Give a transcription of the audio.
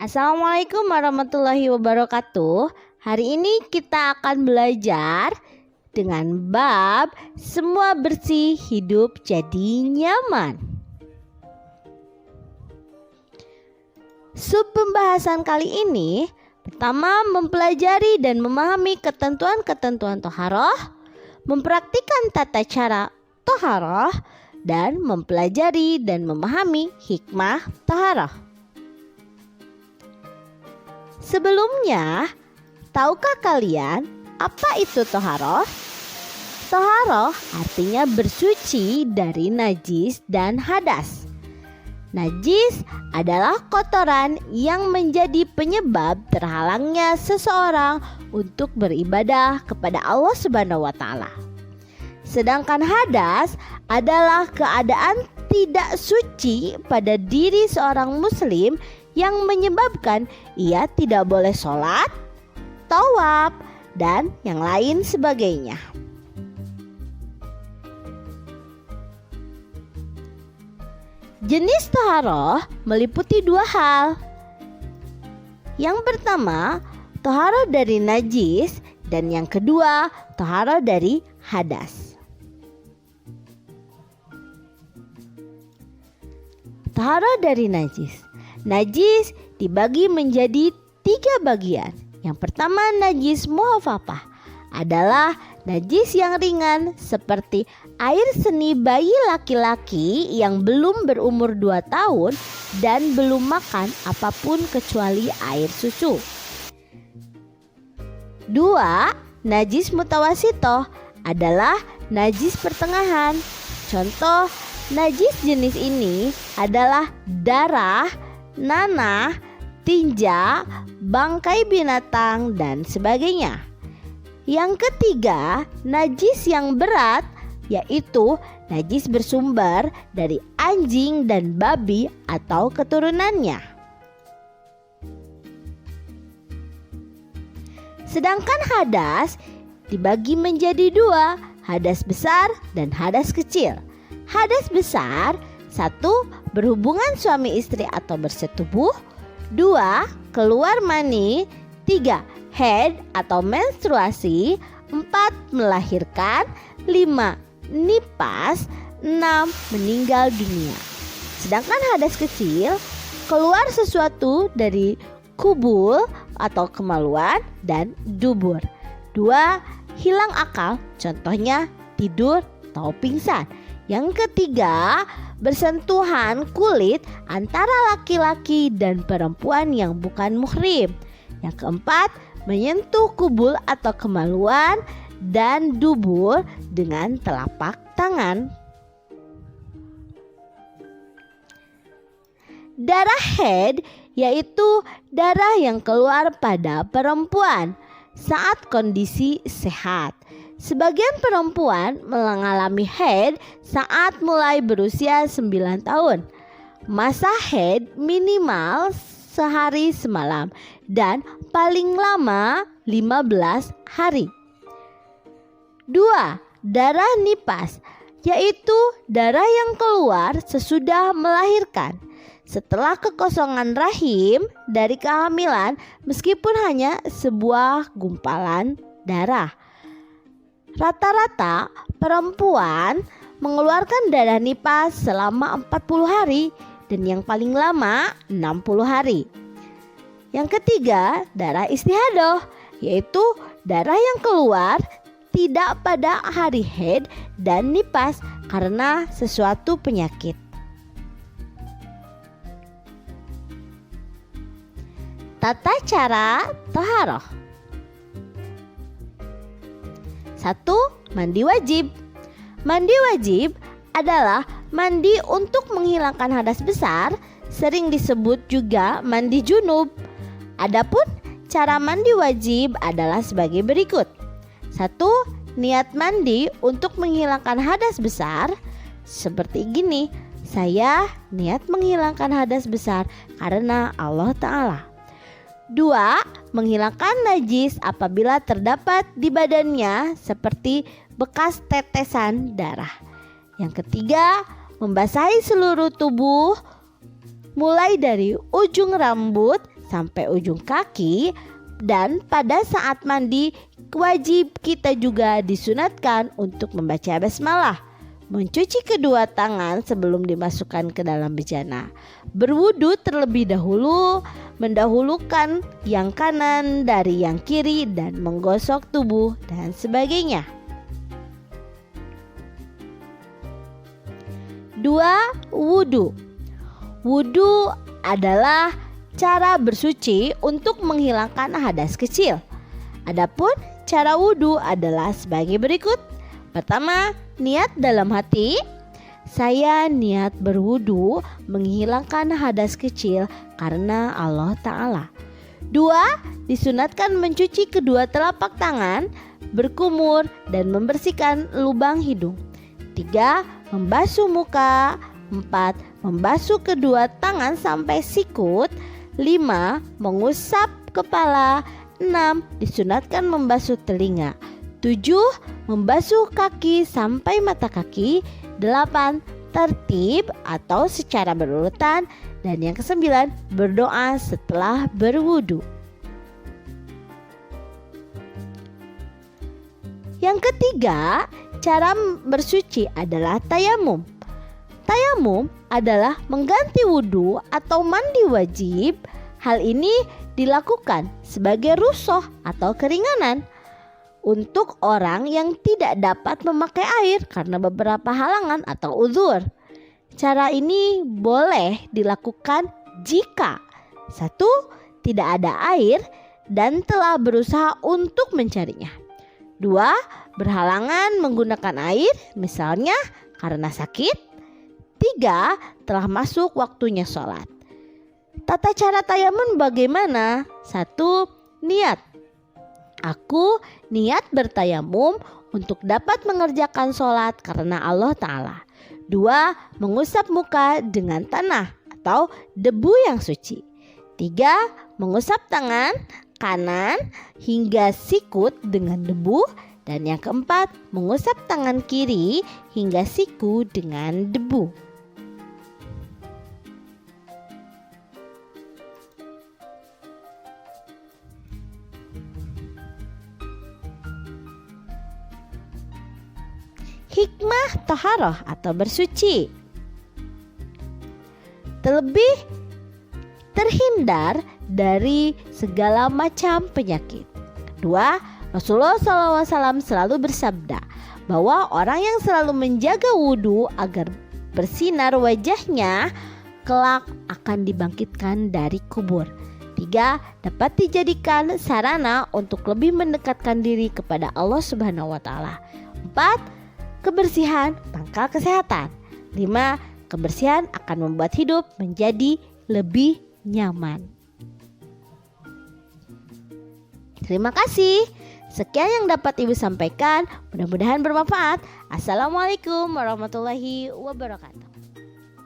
Assalamualaikum warahmatullahi wabarakatuh. Hari ini kita akan belajar dengan bab semua bersih hidup jadi nyaman. Sub pembahasan kali ini pertama mempelajari dan memahami ketentuan-ketentuan toharoh, mempraktikkan tata cara toharoh, dan mempelajari dan memahami hikmah toharoh. Sebelumnya, tahukah kalian apa itu toharoh? Toharoh artinya bersuci dari najis dan hadas. Najis adalah kotoran yang menjadi penyebab terhalangnya seseorang untuk beribadah kepada Allah Subhanahu wa Ta'ala. Sedangkan hadas adalah keadaan tidak suci pada diri seorang muslim yang menyebabkan ia tidak boleh sholat, tawaf, dan yang lain sebagainya. Jenis toharoh meliputi dua hal. Yang pertama, toharoh dari najis, dan yang kedua, toharoh dari hadas. Toharoh dari najis. Najis dibagi menjadi 3 bagian. Yang pertama, najis muhafafah adalah najis yang ringan seperti air seni bayi laki-laki yang belum berumur 2 tahun dan belum makan apapun kecuali air susu. 2. Najis mutawasitoh adalah najis pertengahan. Contoh najis jenis ini adalah darah, nanah, tinja, bangkai binatang, dan sebagainya. Yang ketiga, najis yang berat, yaitu najis bersumber dari anjing dan babi atau keturunannya. Sedangkan hadas dibagi menjadi 2, hadas besar dan hadas kecil. Hadas besar, 1. Berhubungan suami istri atau bersetubuh, 2. Keluar mani, 3. Haid atau menstruasi, 4. Melahirkan, 5. Nipas, 6. Meninggal dunia. Sedangkan hadas kecil, keluar sesuatu dari kubul atau kemaluan dan dubur. 2. Hilang akal, contohnya tidur atau pingsan. Yang ketiga, bersentuhan kulit antara laki-laki dan perempuan yang bukan muhrim. Yang keempat, menyentuh kubul atau kemaluan dan dubur dengan telapak tangan. Darah haid yaitu darah yang keluar pada perempuan saat kondisi sehat. Sebagian perempuan mengalami haid saat mulai berusia 9 tahun. Masa haid minimal sehari semalam dan paling lama 15 hari. 2. Darah nipas, yaitu darah yang keluar sesudah melahirkan. Setelah kekosongan rahim dari kehamilan meskipun hanya sebuah gumpalan darah. Rata-rata perempuan mengeluarkan darah nipas selama 40 hari dan yang paling lama 60 hari. Yang ketiga, darah istihadoh, yaitu darah yang keluar tidak pada hari haid dan nipas karena sesuatu penyakit. Tata cara toharoh. 1. Mandi wajib. Mandi wajib adalah mandi untuk menghilangkan hadas besar, sering disebut juga mandi junub. Adapun cara mandi wajib adalah sebagai berikut. 1. Niat mandi untuk menghilangkan hadas besar seperti gini. Saya niat menghilangkan hadas besar karena Allah Ta'ala. 2. Menghilangkan najis apabila terdapat di badannya seperti bekas tetesan darah. Yang ketiga, membasahi seluruh tubuh mulai dari ujung rambut sampai ujung kaki. Dan pada saat mandi wajib kita juga disunatkan untuk membaca basmalah, mencuci kedua tangan sebelum dimasukkan ke dalam bejana, berwudu terlebih dahulu, mendahulukan yang kanan dari yang kiri dan menggosok tubuh dan sebagainya. 2. Wudu. Wudu adalah cara bersuci untuk menghilangkan hadas kecil. Adapun cara wudu adalah sebagai berikut. Pertama, niat dalam hati. Saya niat berwudu menghilangkan hadas kecil karena Allah Ta'ala. 2. Disunatkan mencuci kedua telapak tangan, berkumur dan membersihkan lubang hidung. 3. Membasuh muka. 4. Membasuh kedua tangan sampai sikut. 5. Mengusap kepala. 6. Disunatkan membasuh telinga. 7. Membasuh kaki sampai mata kaki. 8. Tertib atau secara berurutan. Dan yang ke-9, berdoa setelah berwudu. Yang ketiga, cara bersuci adalah tayamum. Tayamum adalah mengganti wudu atau mandi wajib. Hal ini dilakukan sebagai rukhsah atau keringanan untuk orang yang tidak dapat memakai air karena beberapa halangan atau uzur. Cara ini boleh dilakukan jika 1. Tidak ada air dan telah berusaha untuk mencarinya. 2. Berhalangan menggunakan air, misalnya karena sakit. 3. Telah masuk waktunya sholat. Tata cara tayamum bagaimana? 1. Niat. Aku niat bertayamum untuk dapat mengerjakan sholat karena Allah Ta'ala. 2. Mengusap muka dengan tanah atau debu yang suci. 3. Mengusap tangan kanan hingga sikut dengan debu. Dan yang keempat, mengusap tangan kiri hingga siku dengan debu. Hikmah taharah atau bersuci. Terlebih terhindar dari segala macam penyakit. Kedua, Rasulullah SAW selalu bersabda bahwa orang yang selalu menjaga wudhu agar bersinar wajahnya kelak akan dibangkitkan dari kubur. 3. Dapat dijadikan sarana untuk lebih mendekatkan diri kepada Allah Subhanahu wa Ta'ala. 4. Kebersihan pangkal kesehatan. 5. Kebersihan akan membuat hidup menjadi lebih nyaman. Terima kasih. Sekian yang dapat Ibu sampaikan. Mudah-mudahan bermanfaat. Assalamualaikum warahmatullahi wabarakatuh.